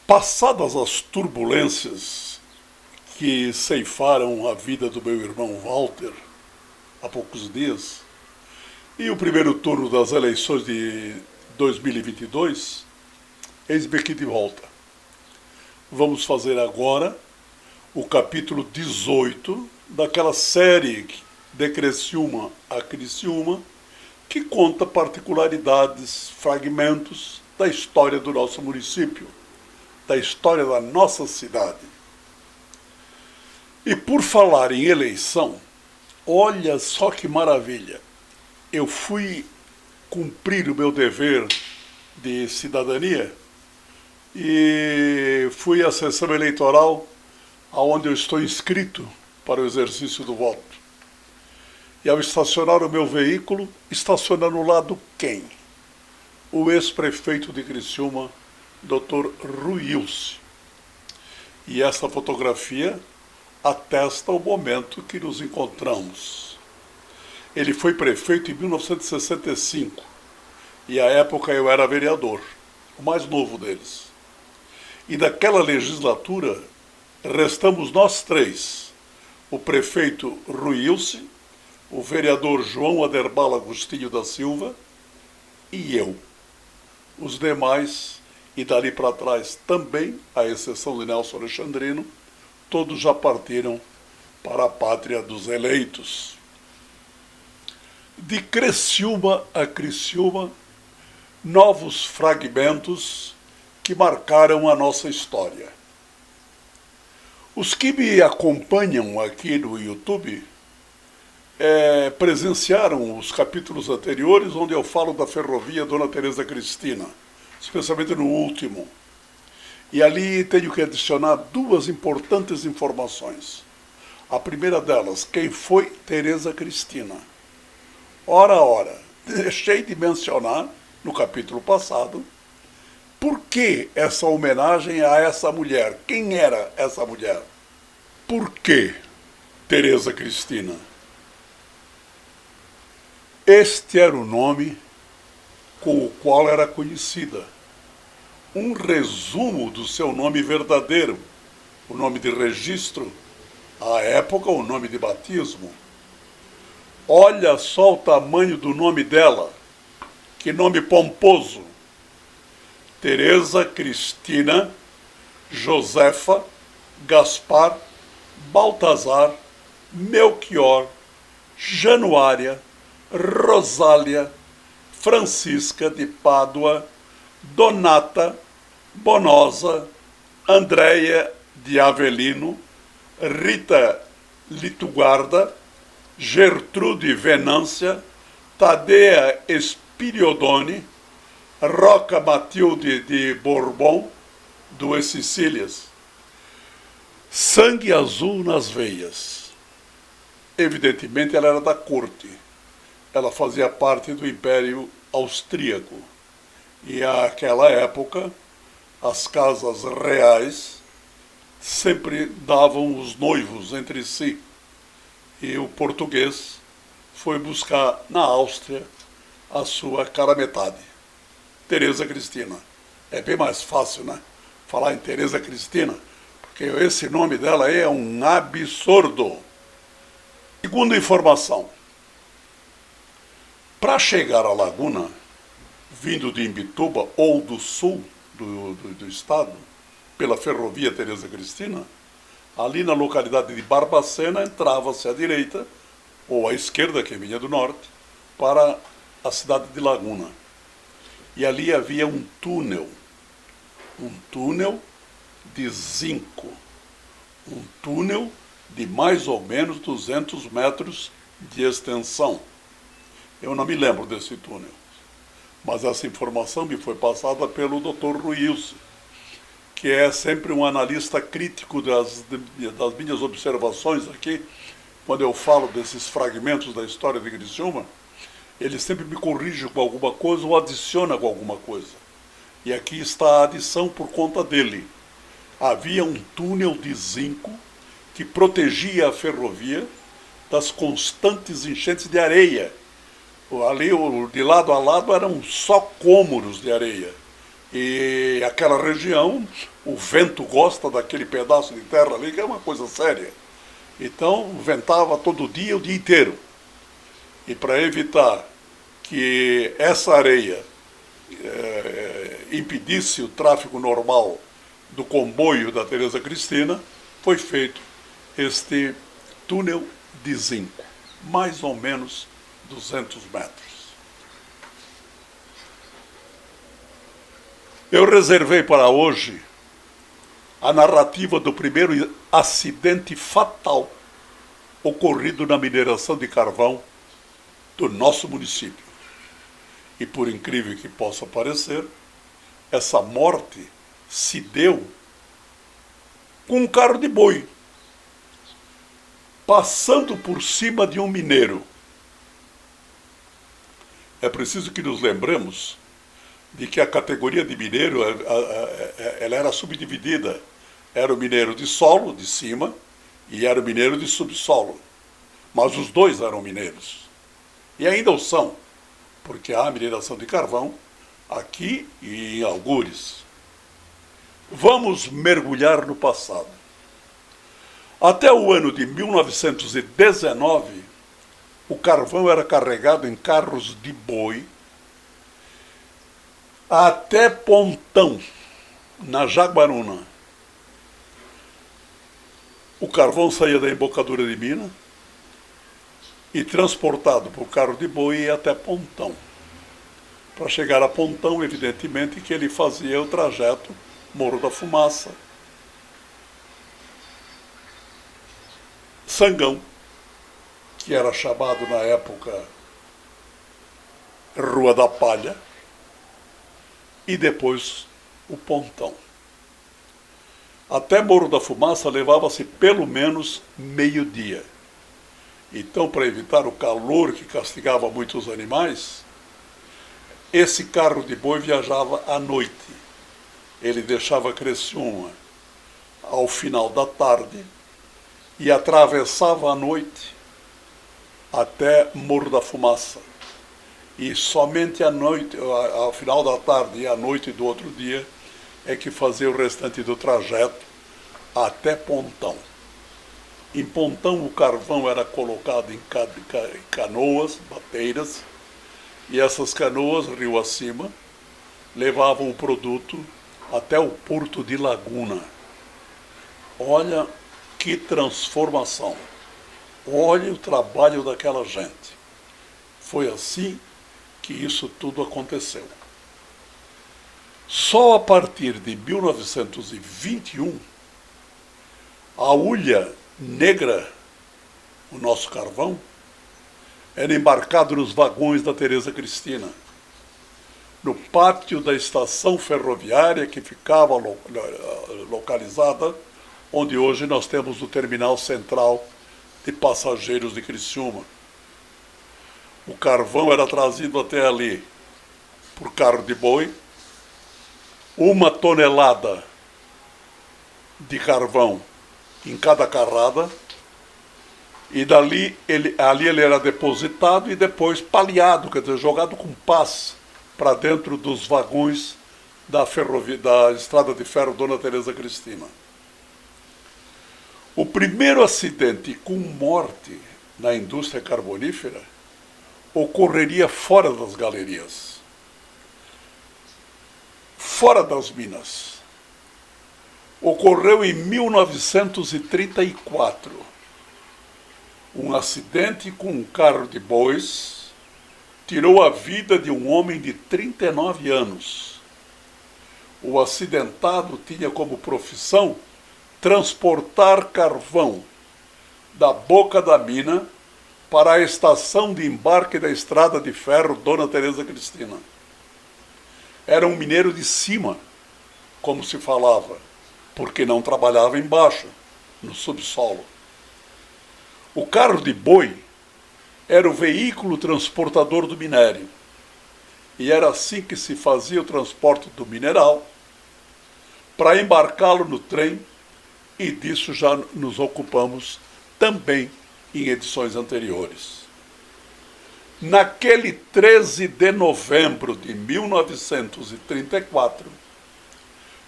Passadas as turbulências que ceifaram a vida do meu irmão Walter há poucos dias, e o primeiro turno das eleições de 2022, eis-me aqui de volta. Vamos fazer agora o capítulo 18 daquela série de Criciúma a Criciúma, que conta particularidades, fragmentos da história do nosso município, da história da nossa cidade. E por falar em eleição, olha só que maravilha. Eu fui cumprir o meu dever de cidadania e fui à sessão eleitoral onde eu estou inscrito para o exercício do voto. E ao estacionar o meu veículo, estaciona no lado quem? O ex-prefeito de Criciúma, Dr. Ruilce. E essa fotografia atesta o momento que nos encontramos. Ele foi prefeito em 1965 e à época eu era vereador, o mais novo deles. E naquela legislatura restamos nós três, o prefeito Ruilce, o vereador João Aderbal Agostinho da Silva e eu. Os demais, e dali para trás também, à exceção de Nelson Alexandrino, todos já partiram para a pátria dos eleitos. De Criciúma a Criciúma, novos fragmentos que marcaram a nossa história. Os que me acompanham aqui no YouTube presenciaram os capítulos anteriores onde eu falo da ferrovia Dona Teresa Cristina, especialmente no último. E ali tenho que adicionar duas importantes informações. A primeira delas, quem foi Teresa Cristina? Ora, deixei de mencionar no capítulo passado por que essa homenagem a essa mulher. Quem era essa mulher? Por que Teresa Cristina? Este era o nome com o qual era conhecida. Um resumo do seu nome verdadeiro, o nome de registro, à época o nome de batismo. Olha só o tamanho do nome dela, que nome pomposo. Teresa Cristina Josefa Gaspar Baltazar Melchior Januária Rosália Francisca de Pádua Donata Bonosa Andréia de Avelino Rita Litugarda Gertrude Venância Tadeia Spiriodone Roca Matilde de Bourbon, duas Sicílias. Sangue azul nas veias. Evidentemente ela era da corte. Ela fazia parte do Império Austríaco. E naquela época, as casas reais sempre davam os noivos entre si. E o português foi buscar na Áustria a sua cara metade, Teresa Cristina. É bem mais fácil, né? Falar em Teresa Cristina, porque esse nome dela é um absurdo. Segunda informação. Para chegar à Laguna, vindo de Imbituba ou do sul do estado, pela ferrovia Teresa Cristina, ali na localidade de Barbacena entrava-se à direita, ou à esquerda, que vinha do norte, para a cidade de Laguna. E ali havia um túnel de zinco, um túnel de mais ou menos 200 metros de extensão. Eu não me lembro desse túnel, mas essa informação me foi passada pelo Dr. Ruilce, que é sempre um analista crítico das minhas observações aqui, quando eu falo desses fragmentos da história de Criciúma. Ele sempre me corrige com alguma coisa ou adiciona com alguma coisa. E aqui está a adição por conta dele. Havia um túnel de zinco que protegia a ferrovia das constantes enchentes de areia. Ali, de lado a lado, eram só cômoros de areia. E aquela região, o vento gosta daquele pedaço de terra ali, que é uma coisa séria. Então, ventava todo dia, o dia inteiro. E para evitar que essa areia impedisse o tráfego normal do comboio da Teresa Cristina, foi feito este túnel de zinco, mais ou menos 200 metros. Eu reservei para hoje a narrativa do primeiro acidente fatal ocorrido na mineração de carvão do nosso município. E por incrível que possa parecer, essa morte se deu com um carro de boi, passando por cima de um mineiro. É preciso que nos lembremos de que a categoria de mineiro ela era subdividida. Era o mineiro de solo, de cima, e era o mineiro de subsolo. Mas os dois eram mineiros. E ainda o são, porque há mineração de carvão aqui e em Algures. Vamos mergulhar no passado. Até o ano de 1919, o carvão era carregado em carros de boi até Pontão, na Jaguaruna. O carvão saía da embocadura de mina e transportado por carro de boi ia até Pontão. Para chegar a Pontão, evidentemente que ele fazia o trajeto Morro da Fumaça, Sangão, que era chamado na época Rua da Palha, e depois o Pontão. Até Morro da Fumaça levava-se pelo menos meio-dia. Então, para evitar o calor que castigava muitos animais, esse carro de boi viajava à noite. Ele deixava Criciúma ao final da tarde e atravessava à noite até Morro da Fumaça. E somente à noite, ao final da tarde e à noite do outro dia, é que fazia o restante do trajeto até Pontão. Em Pontão, o carvão era colocado em canoas, bateiras, e essas canoas, rio acima, levavam o produto até o porto de Laguna. Olha que transformação! Olha o trabalho daquela gente. Foi assim que isso tudo aconteceu. Só a partir de 1921, a hulha negra, o nosso carvão, era embarcado nos vagões da Teresa Cristina, no pátio da estação ferroviária que ficava localizada onde hoje nós temos o terminal central de passageiros de Criciúma. O carvão era trazido até ali por carro de boi, 1 tonelada de carvão em cada carrada, e dali ali ele era depositado e depois paliado, quer dizer, jogado com pás para dentro dos vagões da estrada de ferro Dona Teresa Cristina. O primeiro acidente com morte na indústria carbonífera ocorreria fora das galerias, fora das minas. Ocorreu em 1934. Um acidente com um carro de bois tirou a vida de um homem de 39 anos. O acidentado tinha como profissão transportar carvão da boca da mina para a estação de embarque da estrada de ferro Dona Teresa Cristina. Era um mineiro de cima, como se falava, porque não trabalhava embaixo, no subsolo. O carro de boi era o veículo transportador do minério, e era assim que se fazia o transporte do mineral para embarcá-lo no trem, e disso já nos ocupamos também em edições anteriores. Naquele 13 de novembro de 1934,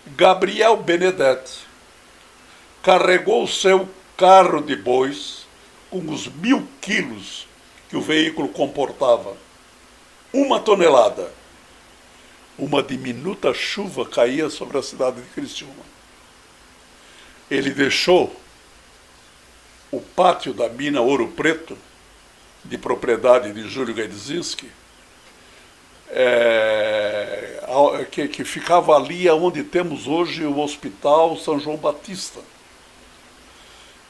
Gabriel Benedetti carregou o seu carro de bois com os 1.000 quilos que o veículo comportava, 1 tonelada. Uma diminuta chuva caía sobre a cidade de Criciúma. Ele deixou o pátio da mina Ouro Preto, de propriedade de Júlio Gaidzinski, que ficava ali onde temos hoje o Hospital São João Batista.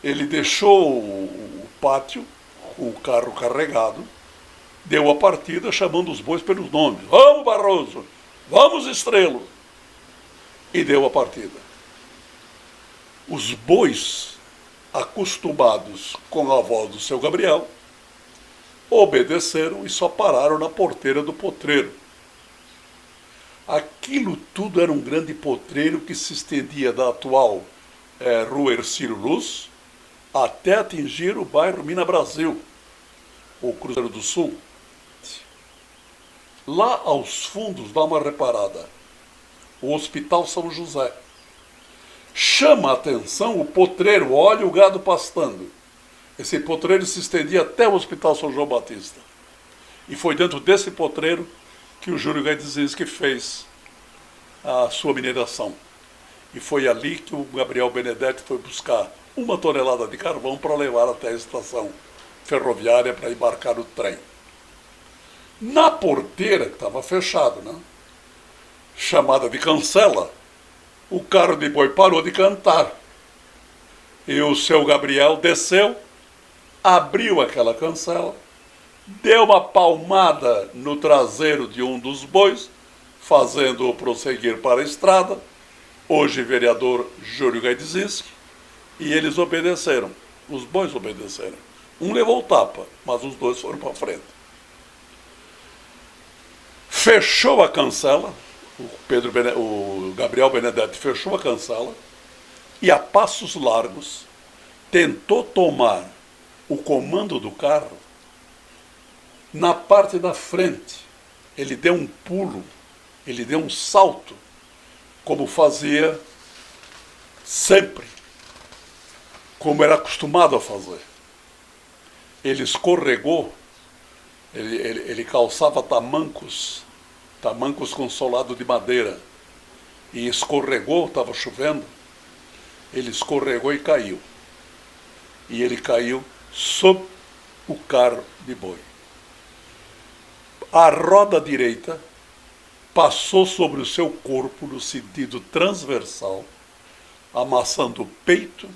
Ele deixou o pátio, com o carro carregado, deu a partida chamando os bois pelos nomes. Vamos, Barroso! Vamos, Estrelo! E deu a partida. Os bois, acostumados com a voz do seu Gabriel, obedeceram e só pararam na porteira do potreiro. Aquilo tudo era um grande potreiro que se estendia da atual Rua Hercílio Luz até atingir o bairro Mina Brasil, ou Cruzeiro do Sul. Lá aos fundos, dá uma reparada, o Hospital São José. Chama a atenção o potreiro, olha o gado pastando. Esse potreiro se estendia até o Hospital São João Batista. E foi dentro desse potreiro que o Júlio Gaidzinski fez a sua mineração. E foi ali que o Gabriel Benedetti foi buscar 1 tonelada de carvão para levar até a estação ferroviária para embarcar no trem. Na porteira, que estava fechado, né, chamada de cancela, o carro de boi parou de cantar. E o seu Gabriel desceu, abriu aquela cancela, deu uma palmada no traseiro de um dos bois, fazendo-o prosseguir para a estrada, hoje vereador Júlio Gaidzinski, e eles obedeceram. Os bois obedeceram. Um levou o tapa, mas os dois foram para frente. Fechou a cancela, o Gabriel Benedetti fechou a cancela e a passos largos tentou tomar o comando do carro na parte da frente. Ele deu um pulo, ele deu um salto, como fazia sempre, como era acostumado a fazer. Ele escorregou, ele calçava tamancos com solado de madeira, e escorregou, estava chovendo, ele escorregou e caiu. E ele caiu sob o carro de boi. A roda direita passou sobre o seu corpo no sentido transversal, amassando o peito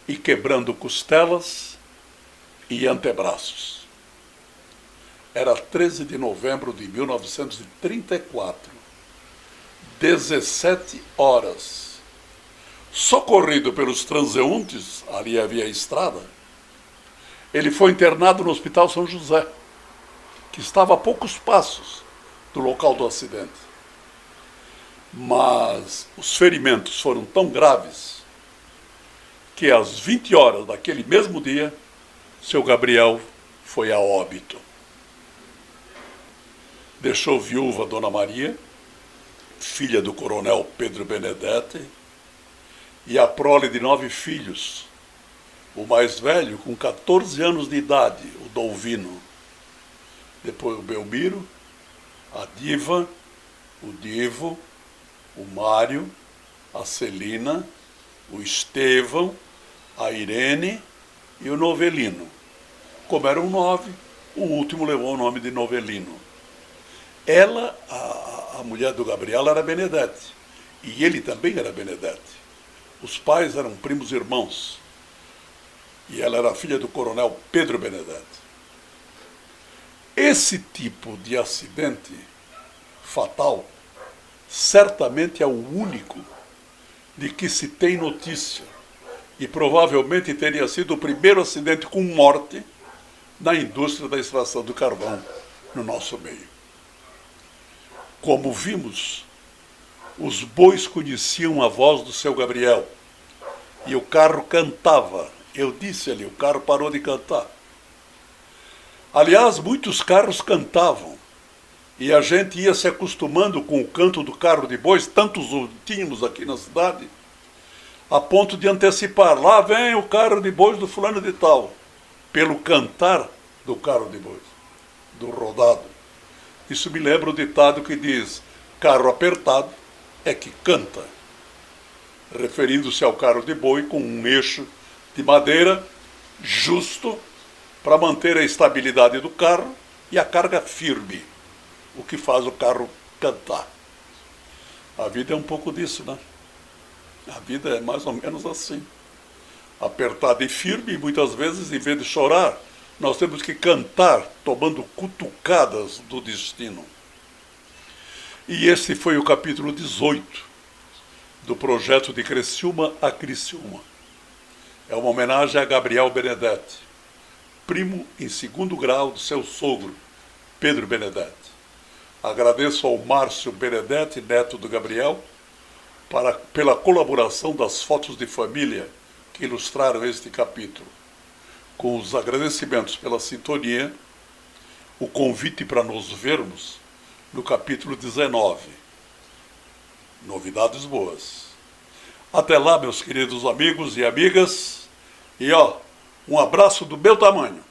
e quebrando costelas e antebraços. Era 13 de novembro de 1934, 17 horas. Socorrido pelos transeuntes, ali havia estrada, ele foi internado no Hospital São José, que estava a poucos passos do local do acidente. Mas os ferimentos foram tão graves que às 20 horas daquele mesmo dia, seu Gabriel foi a óbito. Deixou viúva Dona Maria, filha do coronel Pedro Benedetti, e a prole de 9 filhos, o mais velho com 14 anos de idade, o Dolvino, depois o Belmiro, a Diva, o Divo, o Mário, a Celina, o Estevão, a Irene e o Novelino. Como eram 9, o último levou o nome de Novelino. Ela, a mulher do Gabriel, era Benedetti, e ele também era Benedetti. Os pais eram primos irmãos, e ela era filha do coronel Pedro Benedetti. Esse tipo de acidente fatal certamente é o único de que se tem notícia, e provavelmente teria sido o primeiro acidente com morte na indústria da extração do carvão no nosso meio. Como vimos, os bois conheciam a voz do seu Gabriel e o carro cantava. Eu disse ali, o carro parou de cantar. Aliás, muitos carros cantavam, E a gente ia se acostumando com o canto do carro de bois, tantos tínhamos aqui na cidade, a ponto de antecipar, lá vem o carro de bois do fulano de tal, pelo cantar do carro de bois, do rodado. Isso me lembra o ditado que diz, carro apertado é que canta, referindo-se ao carro de boi com um eixo de madeira justo para manter a estabilidade do carro e a carga firme, o que faz o carro cantar. A vida é um pouco disso, né? A vida é mais ou menos assim. Apertada e firme, e muitas vezes, em vez de chorar, nós temos que cantar, tomando cutucadas do destino. E esse foi o capítulo 18 do projeto de Criciúma a Criciúma. É uma homenagem a Gabriel Benedetti, primo em segundo grau do seu sogro, Pedro Benedetti. Agradeço ao Márcio Benedetti, neto do Gabriel, pela colaboração das fotos de família que ilustraram este capítulo. Com os agradecimentos pela sintonia, o convite para nos vermos no capítulo 19. Novidades boas. Até lá, meus queridos amigos e amigas, e um abraço do meu tamanho.